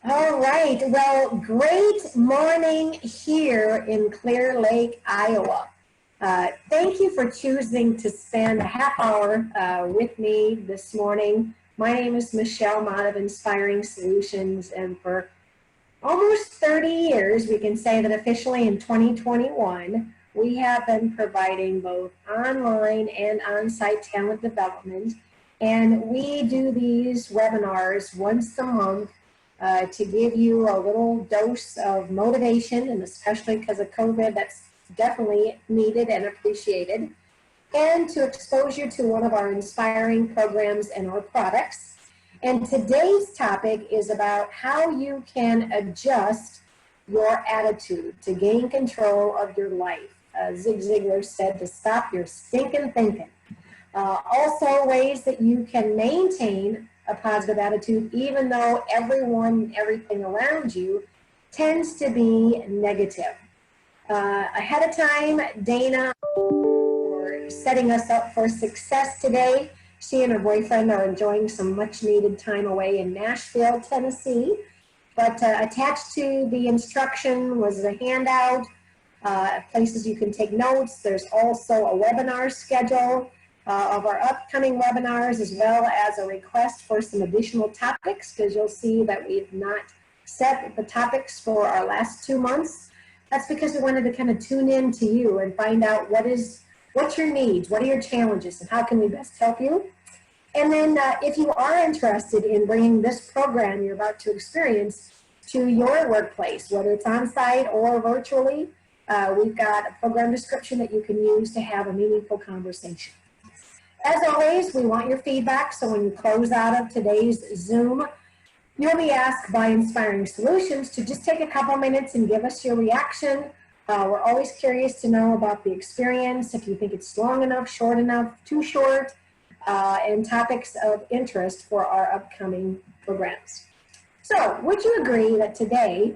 All right. Well, great morning here in Clear Lake, Iowa. Thank you for choosing to spend a half hour with me this morning. My name is Michele Mott of Inspiring Solutions, and for almost 30 years, we can say that officially in 2021, we have been providing both online and on-site talent development. And we do these webinars once a month to give you a little dose of motivation, and especially because of COVID, that's definitely needed and appreciated, and to expose you to one of our inspiring programs and our products. And today's topic is about how you can adjust your attitude to gain control of your life. Zig Ziglar said to stop your stinking thinking. Also, ways that you can maintain a positive attitude even though everyone, everything around you tends to be negative. Ahead of time, Dana, for setting us up for success today. She and her boyfriend are enjoying some much needed time away in Nashville, Tennessee. But attached to the instruction was a handout, places you can take notes. There's also a webinar schedule of our upcoming webinars, as well as a request for some additional topics, because you'll see that we've not set the topics for our last 2 months. That's because we wanted to kind of tune in to you and find out what's your needs, what are your challenges, and how can we best help you. And then if you are interested in bringing this program you're about to experience to your workplace, whether it's on-site or virtually, we've got a program description that you can use to have a meaningful conversation. As always, we want your feedback, so when you close out of today's Zoom, you'll be asked by Inspiring Solutions to just take a couple minutes and give us your reaction. We're always curious to know about the experience, if you think it's long enough, short enough, too short, and topics of interest for our upcoming programs. So, would you agree that today,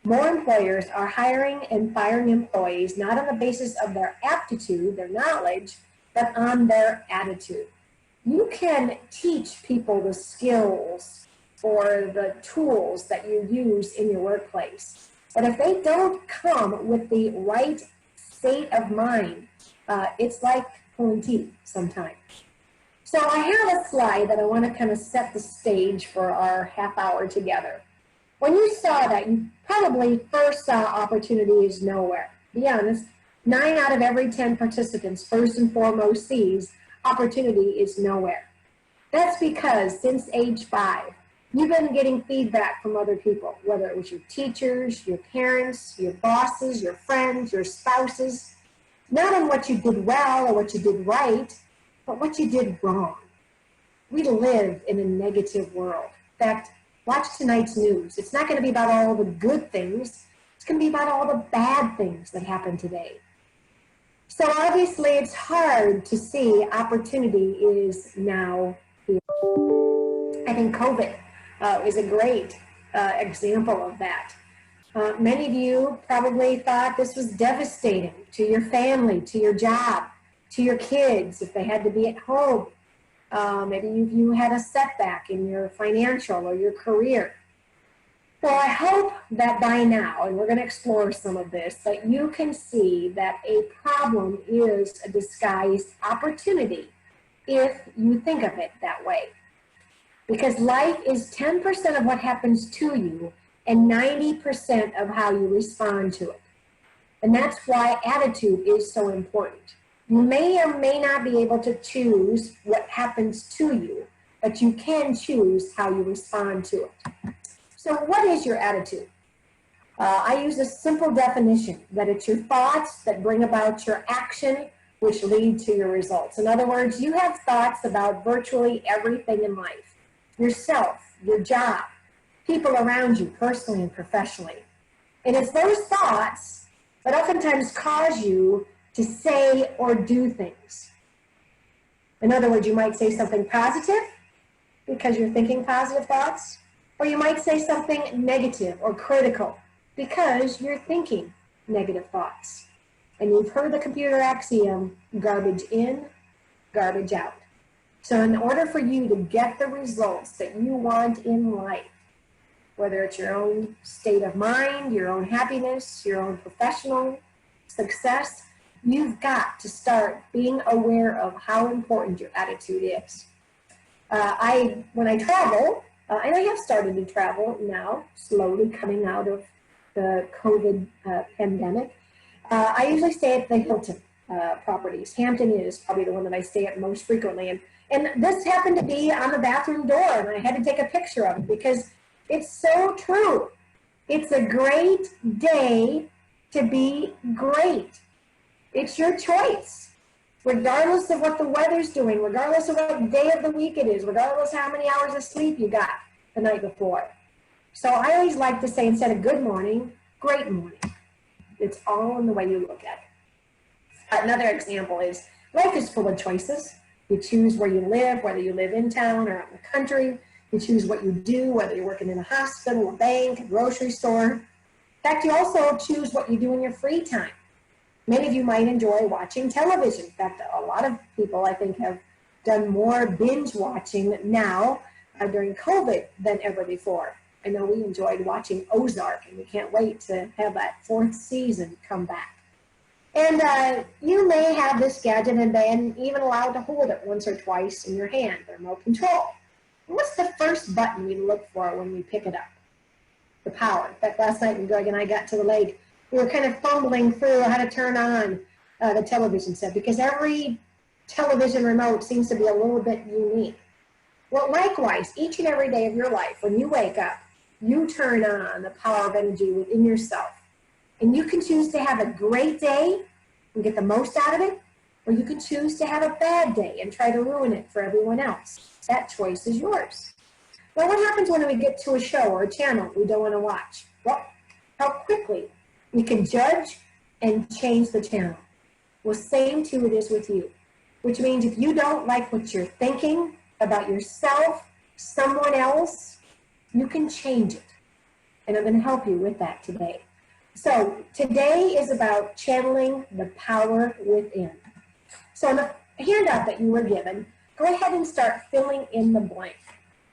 more employers are hiring and firing employees not on the basis of their aptitude, their knowledge, but on their attitude? You can teach people the skills or the tools that you use in your workplace, but if they don't come with the right state of mind, it's like pulling teeth sometimes. So I have a slide that I want to kind of set the stage for our half hour together. When you saw that, you probably first saw opportunity is nowhere. Be honest, 9 out of every 10 participants first and foremost sees opportunity is nowhere. That's because since age 5, you've been getting feedback from other people, whether it was your teachers, your parents, your bosses, your friends, your spouses, not on what you did well or what you did right, but what you did wrong. We live in a negative world. In fact, watch tonight's news. It's not going to be about all the good things. It's going to be about all the bad things that happen today. So obviously it's hard to see opportunity is now here. I think COVID is a great example of that. Many of you probably thought this was devastating to your family, to your job, to your kids if they had to be at home. Maybe you had a setback in your financial or your career. Well, I hope that by now, and we're going to explore some of this, that you can see that a problem is a disguised opportunity if you think of it that way. Because life is 10% of what happens to you and 90% of how you respond to it. And that's why attitude is so important. You may or may not be able to choose what happens to you, but you can choose how you respond to it. So what is your attitude? I use a simple definition that it's your thoughts that bring about your action, which lead to your results. In other words, you have thoughts about virtually everything in life. Yourself, your job, people around you, personally and professionally. And it's those thoughts that oftentimes cause you to say or do things. In other words, you might say something positive because you're thinking positive thoughts, or you might say something negative or critical because you're thinking negative thoughts. And you've heard the computer axiom, garbage in, garbage out. So in order for you to get the results that you want in life, whether it's your own state of mind, your own happiness, your own professional success. You've got to start being aware of how important your attitude is. When I travel, and I have started to travel now, slowly coming out of the COVID pandemic, I usually stay at the Hilton properties. Hampton Inn is probably the one that I stay at most frequently. And this happened to be on the bathroom door, and I had to take a picture of it because it's so true. It's a great day to be great. It's your choice, regardless of what the weather's doing, regardless of what day of the week it is, regardless of how many hours of sleep you got the night before. So I always like to say, instead of good morning, great morning. It's all in the way you look at it. Another example is life is full of choices. You choose where you live, whether you live in town or out in the country. You choose what you do, whether you're working in a hospital, a bank, a grocery store. In fact, you also choose what you do in your free time. Many of you might enjoy watching television. In fact, a lot of people, I think, have done more binge watching now during COVID than ever before. I know we enjoyed watching Ozark, and we can't wait to have that 4th season come back. And you may have this gadget and been even allowed to hold it once or twice in your hand, the remote control. What's the first button we look for when we pick it up? The power. In fact, last night when Greg and I got to the lake, we were kind of fumbling through how to turn on the television set because every television remote seems to be a little bit unique. Well, likewise, each and every day of your life, when you wake up, you turn on the power of energy within yourself. And you can choose to have a great day and get the most out of it, or you can choose to have a bad day and try to ruin it for everyone else. That choice is yours. Well, what happens when we get to a show or a channel we don't want to watch? Well, how quickly we can judge and change the channel. Well, same too it is with you, which means if you don't like what you're thinking about yourself, someone else, you can change it. And I'm going to help you with that today. So today is about channeling the power within. So in the handout that you were given, go ahead and start filling in the blank.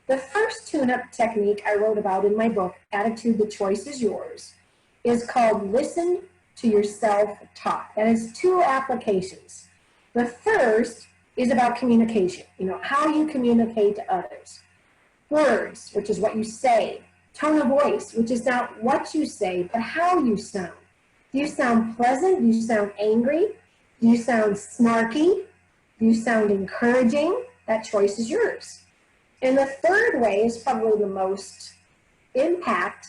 The first tune-up technique I wrote about in my book, Attitude, the Choice is Yours, is called Listen to Your Self-Talk. That has 2 applications. The first is about communication, how you communicate to others. Words, which is what you say. Tone of voice, which is not what you say, but how you sound. Do you sound pleasant? Do you sound angry? Do you sound snarky? Do you sound encouraging? That choice is yours. And the third way is probably the most impact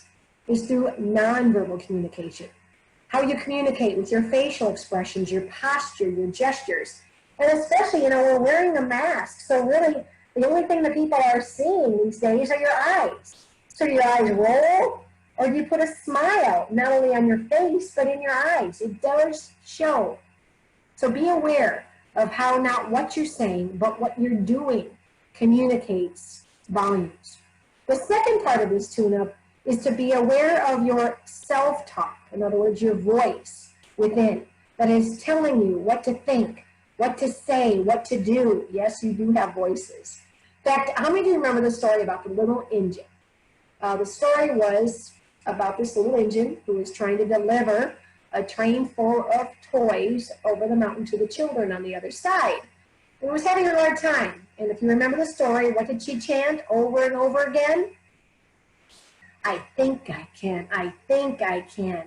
is through nonverbal communication. How you communicate with your facial expressions, your posture, your gestures. And especially, we're wearing a mask. So really, the only thing that people are seeing these days are your eyes. So your eyes roll, or you put a smile, not only on your face, but in your eyes. It does show. So be aware of how not what you're saying, but what you're doing communicates volumes. The second part of this tune-up is to be aware of your self-talk. In other words, your voice within that is telling you what to think, what to say, what to do. Yes, you do have voices. In fact, how many of you remember the story about the little engine? The story was about this little engine who was trying to deliver a train full of toys over the mountain to the children on the other side. It was having a hard time. And if you remember the story, what did she chant over and over again? I think I can. I think I can.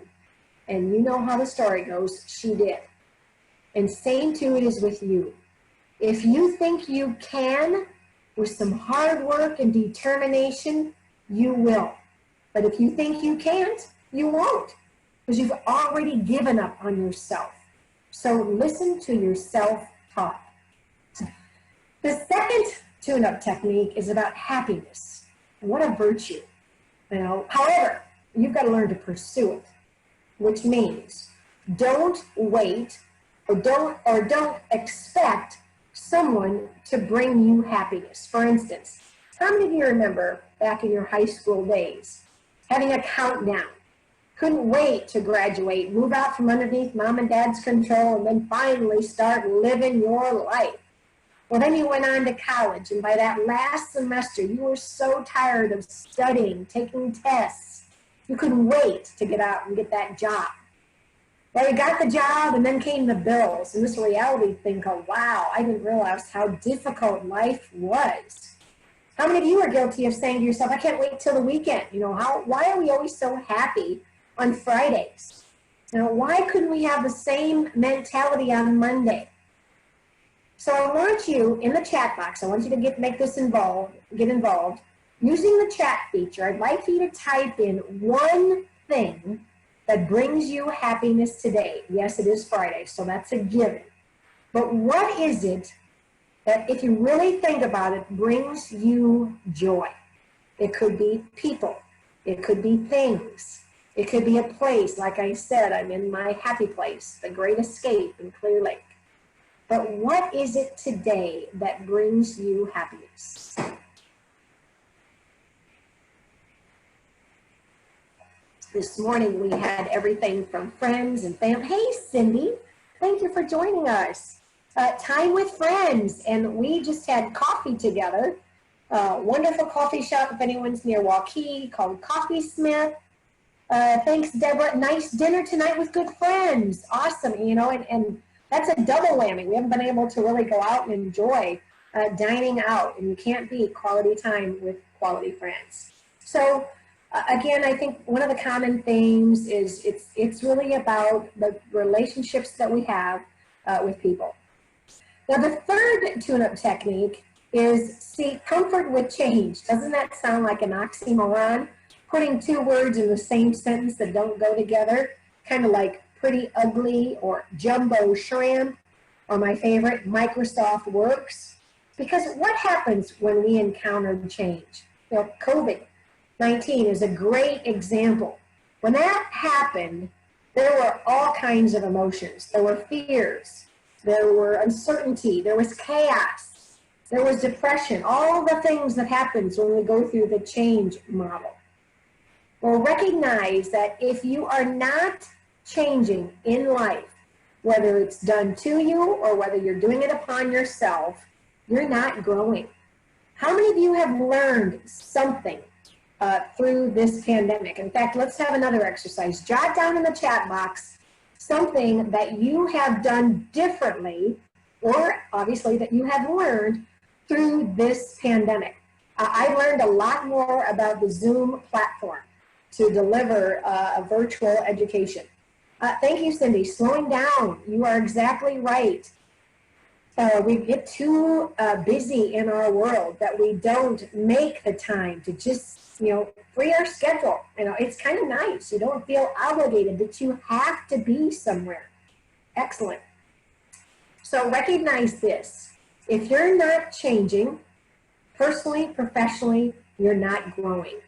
And you know how the story goes. She did. And same too it is with you. If you think you can, with some hard work and determination, you will. But if you think you can't, you won't, because you've already given up on yourself. So listen to your self-talk. The second tune-up technique is about happiness. What a virtue. However, you've got to learn to pursue it, which means don't wait or don't expect someone to bring you happiness. For instance, how many of you remember back in your high school days having a countdown? Couldn't wait to graduate, move out from underneath mom and dad's control, and then finally start living your life. Well, then you went on to college, and by that last semester, you were so tired of studying, taking tests, you couldn't wait to get out and get that job. Well, you got the job, and then came the bills, and this reality thing called, wow, I didn't realize how difficult life was. How many of you are guilty of saying to yourself, I can't wait till the weekend? Why are we always so happy on Fridays? Why couldn't we have the same mentality on Monday? So I want you, in the chat box, I want you to get involved. Using the chat feature, I'd like for you to type in one thing that brings you happiness today. Yes, it is Friday, so that's a given. But what is it that, if you really think about it, brings you joy? It could be people. It could be things. It could be a place. Like I said, I'm in my happy place, the Great Escape in Clear Lake. But what is it today that brings you happiness? This morning we had everything from friends and family. Hey, Cindy, thank you for joining us. Time with friends, and we just had coffee together. Wonderful coffee shop, if anyone's near Waukee, called Coffee Smith. Thanks, Deborah. Nice dinner tonight with good friends. Awesome, and that's a double whammy. We haven't been able to really go out and enjoy dining out, and you can't beat quality time with quality friends. So again, I think one of the common themes is it's really about the relationships that we have with people. Now, the third tune-up technique is seek comfort with change. Doesn't that sound like an oxymoron? Putting two words in the same sentence that don't go together, kind of like pretty ugly or jumbo shrimp, or my favorite, Microsoft Works. Because what happens when we encounter change? COVID-19 is a great example. When that happened, there were all kinds of emotions. There were fears, there were uncertainty, there was chaos, there was depression, all the things that happens when we go through the change model. Well, recognize that if you are not changing in life, whether it's done to you or whether you're doing it upon yourself, you're not growing. How many of you have learned something through this pandemic? In fact, let's have another exercise. Jot down in the chat box something that you have done differently, or obviously that you have learned through this pandemic. I learned a lot more about the Zoom platform to deliver a virtual education. Thank you, Cindy. Slowing down. You are exactly right. We get too busy in our world that we don't make the time to just, free our schedule. It's kind of nice. You don't feel obligated that you have to be somewhere. Excellent. So recognize this. If you're not changing, personally, professionally, you're not growing.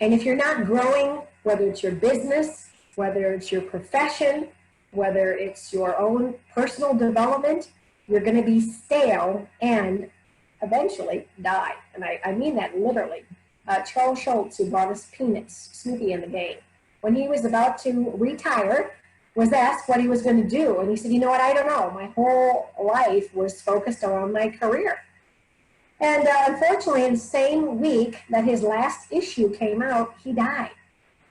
And if you're not growing, whether it's your business, whether it's your profession, whether it's your own personal development, you're going to be stale and eventually die. And I mean that literally. Charles Schultz, who brought us Peanuts, Snoopy and the gang, when he was about to retire, was asked what he was going to do. And he said, I don't know. My whole life was focused around my career. And unfortunately, in the same week that his last issue came out, he died.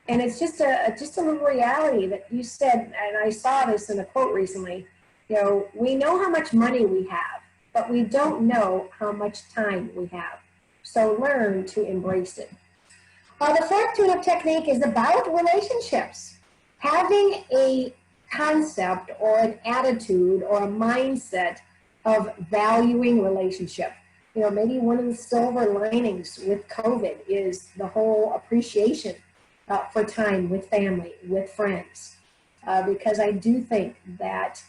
And it's just a little reality that you said, and I saw this in a quote recently, we know how much money we have, but we don't know how much time we have. So learn to embrace it. The fourth tune-up technique is about relationships. Having a concept or an attitude or a mindset of valuing relationship. Maybe one of the silver linings with COVID is the whole appreciation for time with family, with friends. Because I do think that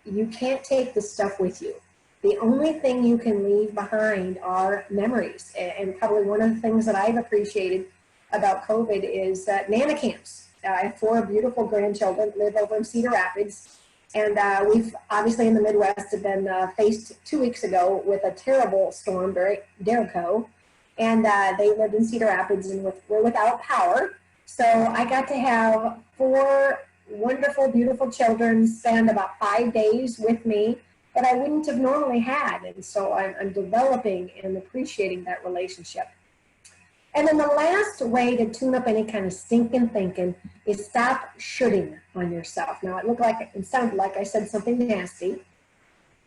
you can't take this stuff with you. The only thing you can leave behind are memories. And probably one of the things that I've appreciated about COVID is Nana camps. I have 4 beautiful grandchildren, live over in Cedar Rapids. And we've obviously in the Midwest have been faced 2 weeks ago with a terrible storm, Derico. And they lived in Cedar Rapids and were without power. So I got to have 4 wonderful, beautiful children spend about 5 days with me that I wouldn't have normally had. And so I'm developing and appreciating that relationship. And then the last way to tune up any kind of stinking thinking is stop shoulding on yourself. Now, it sounded like I said something nasty,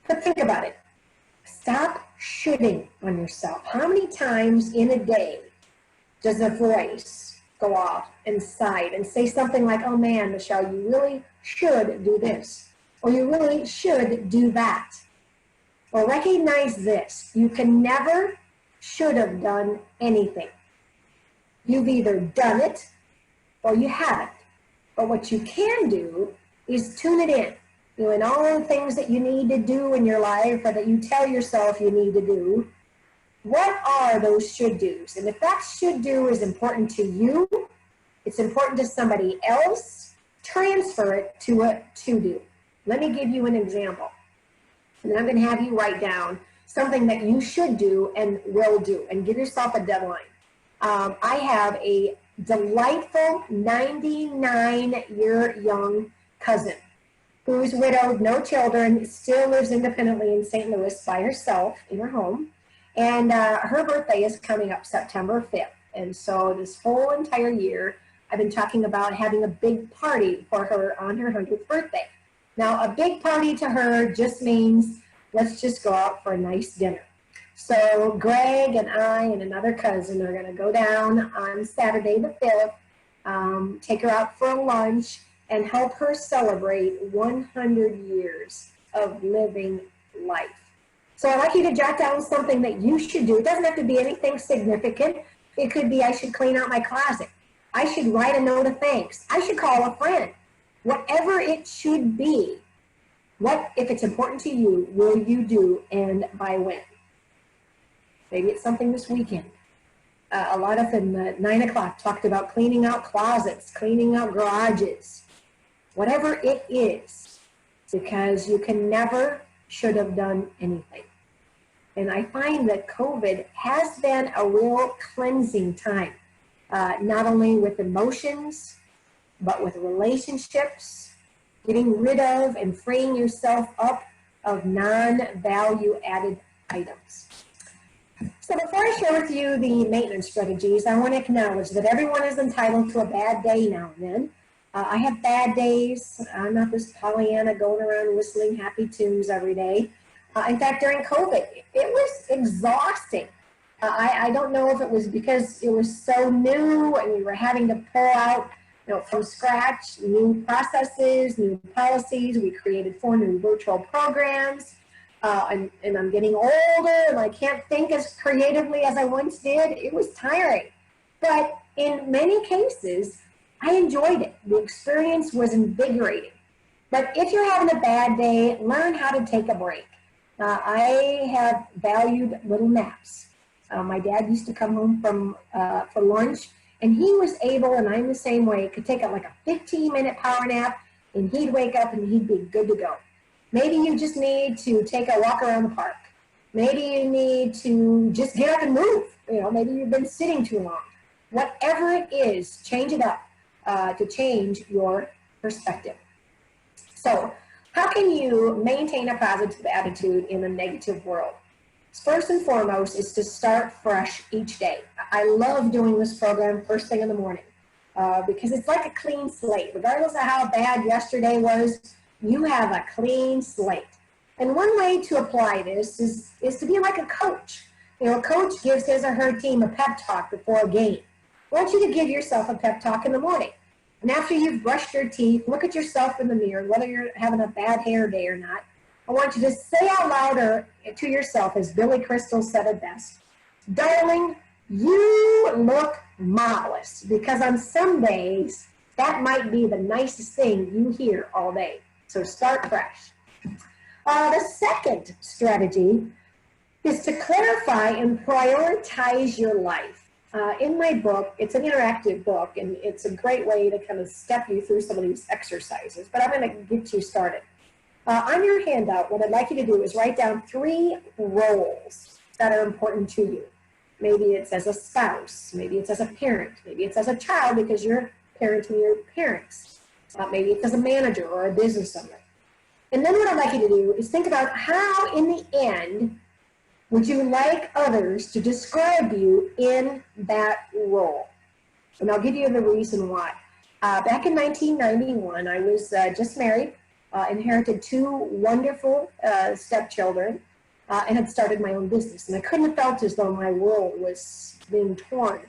but think about it. Stop shoulding on yourself. How many times in a day does a voice go off inside and say something like, oh man, Michele, you really should do this, or you really should do that? Well, recognize this. You can never should have done anything. You've either done it or you haven't. But what you can do is tune it in. You know, in all the things that you need to do in your life or that you tell yourself you need to do, what are those should do's? And if that should do is important to you, it's important to somebody else, transfer it to a to do. Let me give you an example. And I'm going to have you write down something that you should do and will do, and give yourself a deadline. I have a delightful 99-year young cousin who's widowed, no children, still lives independently in St. Louis by herself in her home. And her birthday is coming up September 5th. And so this whole entire year, I've been talking about having a big party for her on her 100th birthday. Now, a big party to her just means let's just go out for a nice dinner. So Greg and I and another cousin are going to go down on Saturday the 5th, take her out for a lunch, and help her celebrate 100 years of living life. So I'd like you to jot down something that you should do. It doesn't have to be anything significant. It could be I should clean out my closet. I should write a note of thanks. I should call a friend. Whatever it should be, what, if it's important to you, will you do and by when? Maybe it's something this weekend. A lot of them at 9 o'clock talked about cleaning out closets, cleaning out garages. Whatever it is, because you can never should have done anything. And I find that COVID has been a real cleansing time, not only with emotions, but with relationships, getting rid of and freeing yourself up of non-value added items. So before I share with you the maintenance strategies, I want to acknowledge that everyone is entitled to a bad day now and then. I have bad days. I'm not this Pollyanna going around whistling happy tunes every day. In fact, during COVID, it was exhausting. I don't know if it was because it was so new and we were having to pull out, from scratch, new processes, new policies. We created 4 new virtual programs. And I'm getting older and I can't think as creatively as I once did. It was tiring. But in many cases, I enjoyed it. The experience was invigorating. But if you're having a bad day, learn how to take a break. I have valued little naps. My dad used to come home for lunch, and he was able, and I'm the same way, could take like a 15-minute power nap, and he'd wake up and he'd be good to go. Maybe you just need to take a walk around the park. Maybe you need to just get up and move. Maybe you've been sitting too long. Whatever it is, change it up to change your perspective. So how can you maintain a positive attitude in a negative world? First and foremost is to start fresh each day. I love doing this program first thing in the morning because it's like a clean slate. Regardless of how bad yesterday was, you have a clean slate. And one way to apply this is to be like a coach. A coach gives his or her team a pep talk before a game. I want you to give yourself a pep talk in the morning. And after you've brushed your teeth, look at yourself in the mirror, whether you're having a bad hair day or not. I want you to say out loud to yourself, as Billy Crystal said it best, darling, you look marvelous, because on some days, that might be the nicest thing you hear all day. So start fresh. The second strategy is to clarify and prioritize your life. In my book, it's an interactive book, and it's a great way to kind of step you through some of these exercises, but I'm going to get you started. On your handout, what I'd like you to do is write down 3 roles that are important to you. Maybe it's as a spouse, maybe it's as a parent, maybe it's as a child because you're parenting your parents. Maybe it's as a manager or a business owner. And then what I'd like you to do is think about how, in the end, would you like others to describe you in that role? And I'll give you the reason why. Back in 1991, I was just married, inherited two wonderful stepchildren, and had started my own business. And I couldn't have felt as though my world was being torn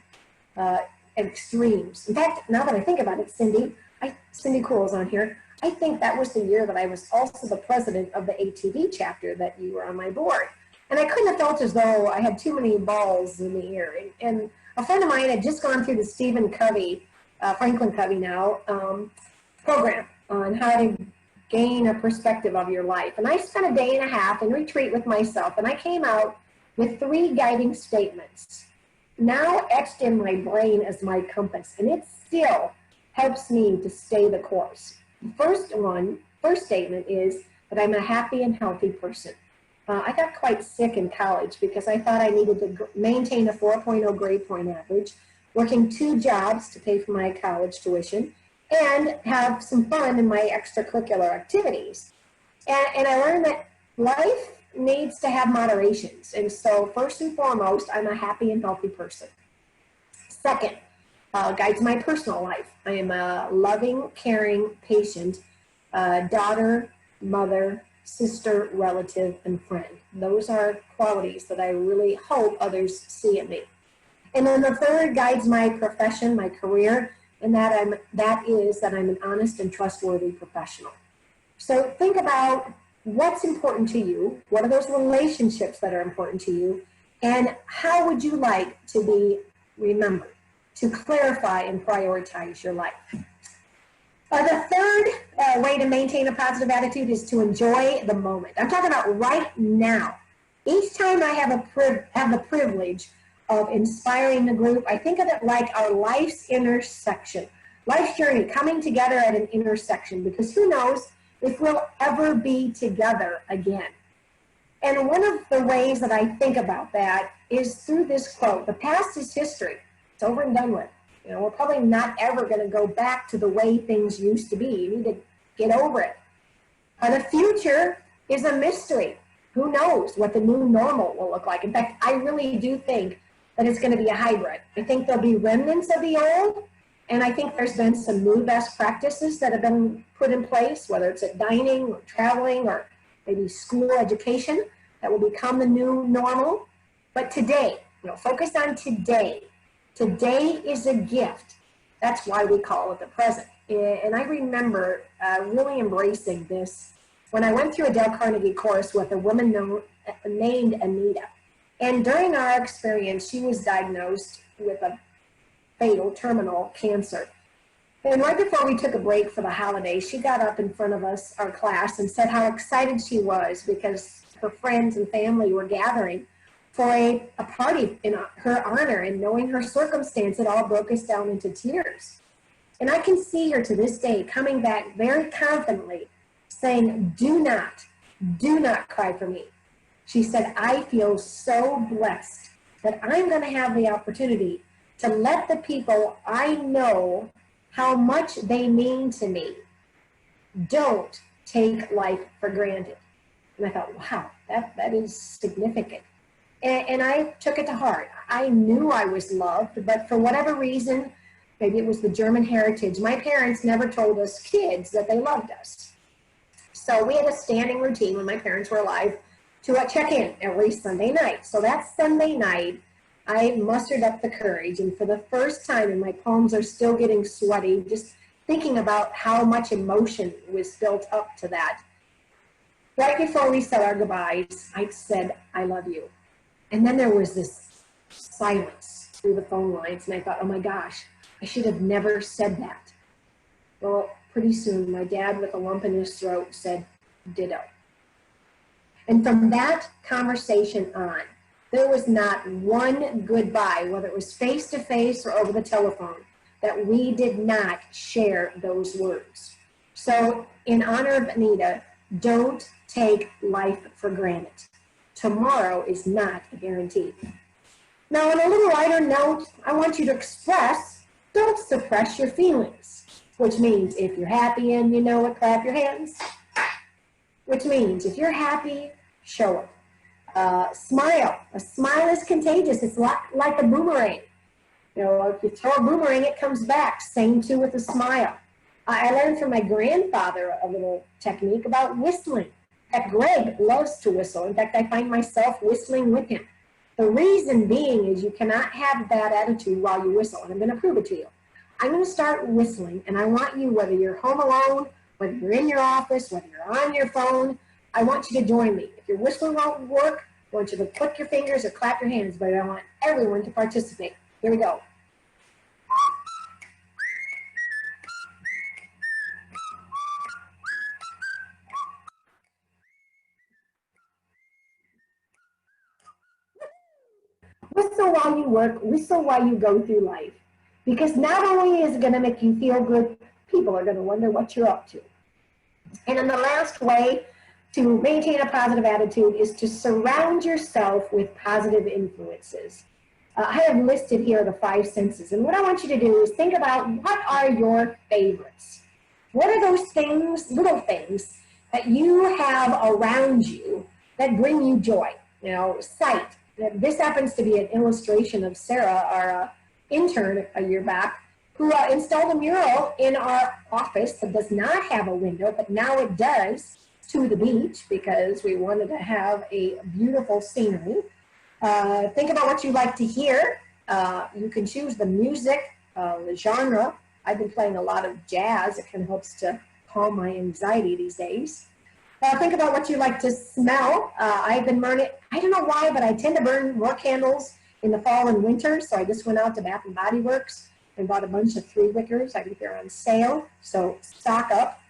at extremes. In fact, now that I think about it, Cindy Cool's on here, I think that was the year that I was also the president of the ATV chapter that you were on my board. And I couldn't have felt as though I had too many balls in the air. And a friend of mine had just gone through the Stephen Covey, Franklin Covey now, program on how to gain a perspective of your life. And I spent a day and a half in retreat with myself, and I came out with 3 guiding statements, now etched in my brain as my compass, and it still helps me to stay the course. The first statement is that I'm a happy and healthy person. I got quite sick in college because I thought I needed to maintain a 4.0 grade point average, working 2 jobs to pay for my college tuition, and have some fun in my extracurricular activities. And I learned that life needs to have moderations. And so first and foremost, I'm a happy and healthy person. Second, guides my personal life. I am a loving, caring, patient daughter, mother, sister, relative, and friend. Those are qualities that I really hope others see in me. And then the third guides my profession, my career, and that is that I'm an honest and trustworthy professional. So think about what's important to you, what are those relationships that are important to you, and how would you like to be remembered, to clarify and prioritize your life. The third way to maintain a positive attitude is to enjoy the moment. I'm talking about right now. Each time I have the privilege of inspiring the group, I think of it like our life's intersection, life's journey coming together at an intersection, because who knows if we'll ever be together again. And one of the ways that I think about that is through this quote: the past is history. It's over and done with. You know, we're probably not ever going to go back to the way things used to be. You need to get over it. The future is a mystery. Who knows what the new normal will look like? In fact, I really do think that it's going to be a hybrid. I think there'll be remnants of the old, and I think there's been some new best practices that have been put in place, whether it's at dining or traveling or maybe school education, that will become the new normal. But today, focus on today. Today is a gift. That's why we call it the present. And I remember really embracing this when I went through a Dale Carnegie course with a woman named Anita. And during our experience, she was diagnosed with a fatal terminal cancer. And right before we took a break for the holidays, she got up in front of us, our class, and said how excited she was because her friends and family were gathering for a party in her honor, and knowing her circumstance, it all broke us down into tears. And I can see her to this day coming back very confidently saying, do not cry for me. She said, I feel so blessed that I'm going to have the opportunity to let the people I know how much they mean to me. Don't take life for granted. And I thought, wow, that is significant. And I took it to heart. I knew I was loved, but for whatever reason, maybe it was the German heritage, my parents never told us kids that they loved us. So we had a standing routine when my parents were alive to check in every Sunday night. So that Sunday night, I mustered up the courage, and for the first time, and my palms are still getting sweaty, just thinking about how much emotion was built up to that. Right before we said our goodbyes, I said, I love you. And then there was this silence through the phone lines, and I thought, oh my gosh, I should have never said that. Well, pretty soon, my dad with a lump in his throat said, ditto. And from that conversation on, there was not one goodbye, whether it was face-to-face or over the telephone, that we did not share those words. So in honor of Anita, don't take life for granted. Tomorrow is not a guarantee. Now, on a little lighter note, I want you to express, don't suppress your feelings, which means if you're happy and you know it, clap your hands. which means if you're happy, show it. Smile. A smile is contagious. It's like a boomerang. You know, if you throw a boomerang, it comes back. Same too with a smile. I learned from my grandfather a little technique about whistling. In fact, Greg loves to whistle. In fact, I find myself whistling with him. The reason being is you cannot have bad attitude while you whistle, and I'm going to prove it to you. I'm going to start whistling, and I want you, whether you're home alone, whether you're in your office, whether you're on your phone, I want you to join me. If your whistling won't work, I want you to click your fingers or clap your hands, but I want everyone to participate. Here we go. Whistle while you work, whistle while you go through life. Because not only is it going to make you feel good, people are going to wonder what you're up to. And then the last way to maintain a positive attitude is to surround yourself with positive influences. I have listed here the 5 senses. And what I want you to do is think about what are your favorites? What are those things, little things, that you have around you that bring you joy? You know, sight. This happens to be an illustration of Sarah, our intern a year back, who installed a mural in our office that does not have a window, but now it does, to the beach, because we wanted to have a beautiful scenery. Think about what you like to hear. You can choose the music, the genre. I've been playing a lot of jazz. It kind of helps to calm my anxiety these days. Think about what you like to smell. I've been burning, I don't know why, but I tend to burn more candles in the fall and winter. So I just went out to Bath and Body Works and bought a bunch of 3 wickers. I think they're on sale, so stock up.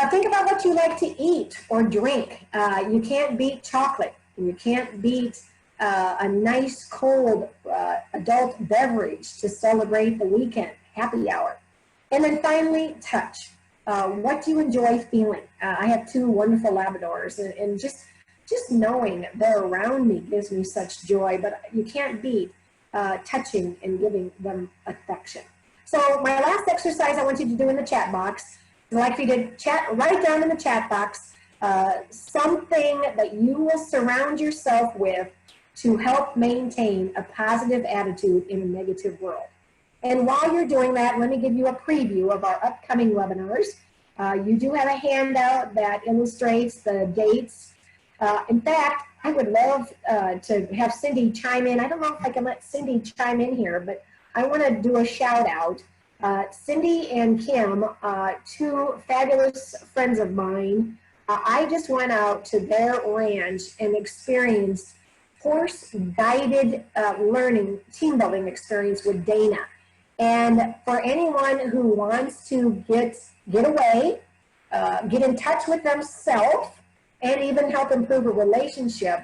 Think about what you like to eat or drink. You can't beat chocolate. And you can't beat a nice cold adult beverage to celebrate the weekend, happy hour. And then finally, touch. What do you enjoy feeling? I have 2 wonderful Labradors, and just knowing they're around me gives me such joy, but you can't beat touching and giving them affection. So my last exercise I want you to do in the chat box, I'd like for you to write down in the chat box something that you will surround yourself with to help maintain a positive attitude in a negative world. And while you're doing that, let me give you a preview of our upcoming webinars. You do have a handout that illustrates the dates. In fact, I would love to have Cindy chime in. I don't know if I can let Cindy chime in here, but I want to do a shout out. Cindy and Kim, 2 fabulous friends of mine, I just went out to their ranch and experienced horse-guided learning, team building experience with Dana. And for anyone who wants to get away, get in touch with themselves, and even help improve a relationship,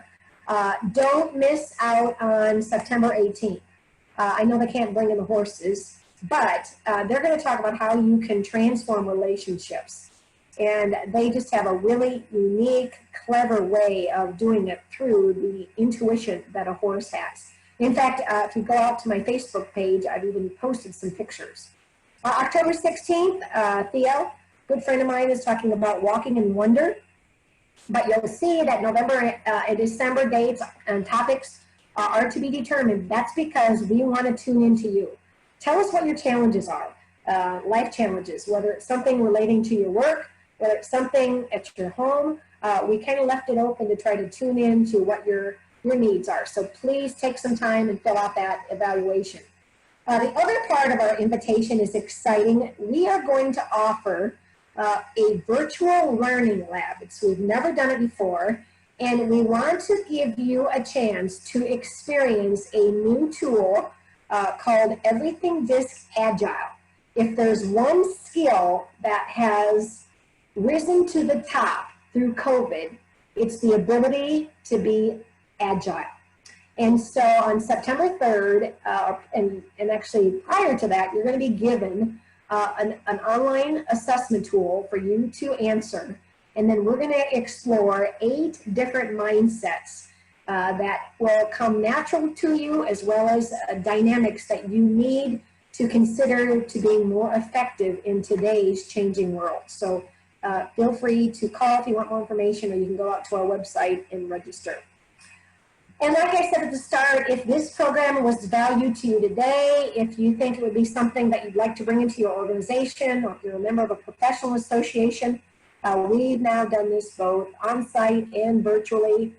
don't miss out on September 18th. I know they can't bring in the horses, but they're going to talk about how you can transform relationships. And they just have a really unique, clever way of doing it through the intuition that a horse has. In fact, if you go out to my Facebook page, I've even posted some pictures. October 16th, Theo, good friend of mine, is talking about walking in wonder. But you'll see that November and December dates and topics are to be determined. That's because we want to tune into you. Tell us what your challenges are, life challenges, whether it's something relating to your work, whether it's something at your home. We kind of left it open to try to tune in to what your needs are. So please take some time and fill out that evaluation. The other part of our invitation is exciting. We are going to offer a virtual learning lab. We've never done it before, and we want to give you a chance to experience a new tool called Everything Disc Agile. If there's one skill that has risen to the top through COVID, it's the ability to be agile. And so on September 3rd, and actually prior to that, you're going to be given an online assessment tool for you to answer. And then we're going to explore 8 different mindsets that will come natural to you, as well as dynamics that you need to consider to be more effective in today's changing world. So feel free to call if you want more information, or you can go out to our website and register. And like I said at the start, if this program was valued to you today, if you think it would be something that you'd like to bring into your organization, or if you're a member of a professional association, we've now done this both on-site and virtually.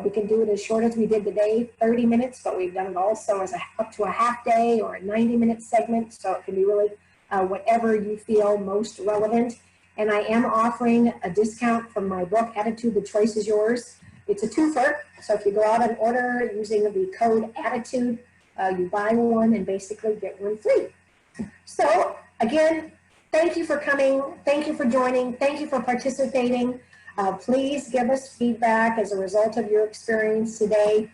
We can do it as short as we did today, 30 minutes, but we've done it also as up to a half day or a 90-minute segment, so it can be really whatever you feel most relevant. And I am offering a discount from my book, Attitude, The Choice is Yours. It's a twofer, so if you go out and order using the code ATTITUDE, you buy one and basically get one free. So again, thank you for coming, thank you for joining, thank you for participating. Please give us feedback as a result of your experience today.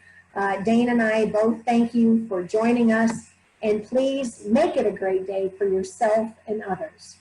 Dane and I both thank you for joining us, and please make it a great day for yourself and others.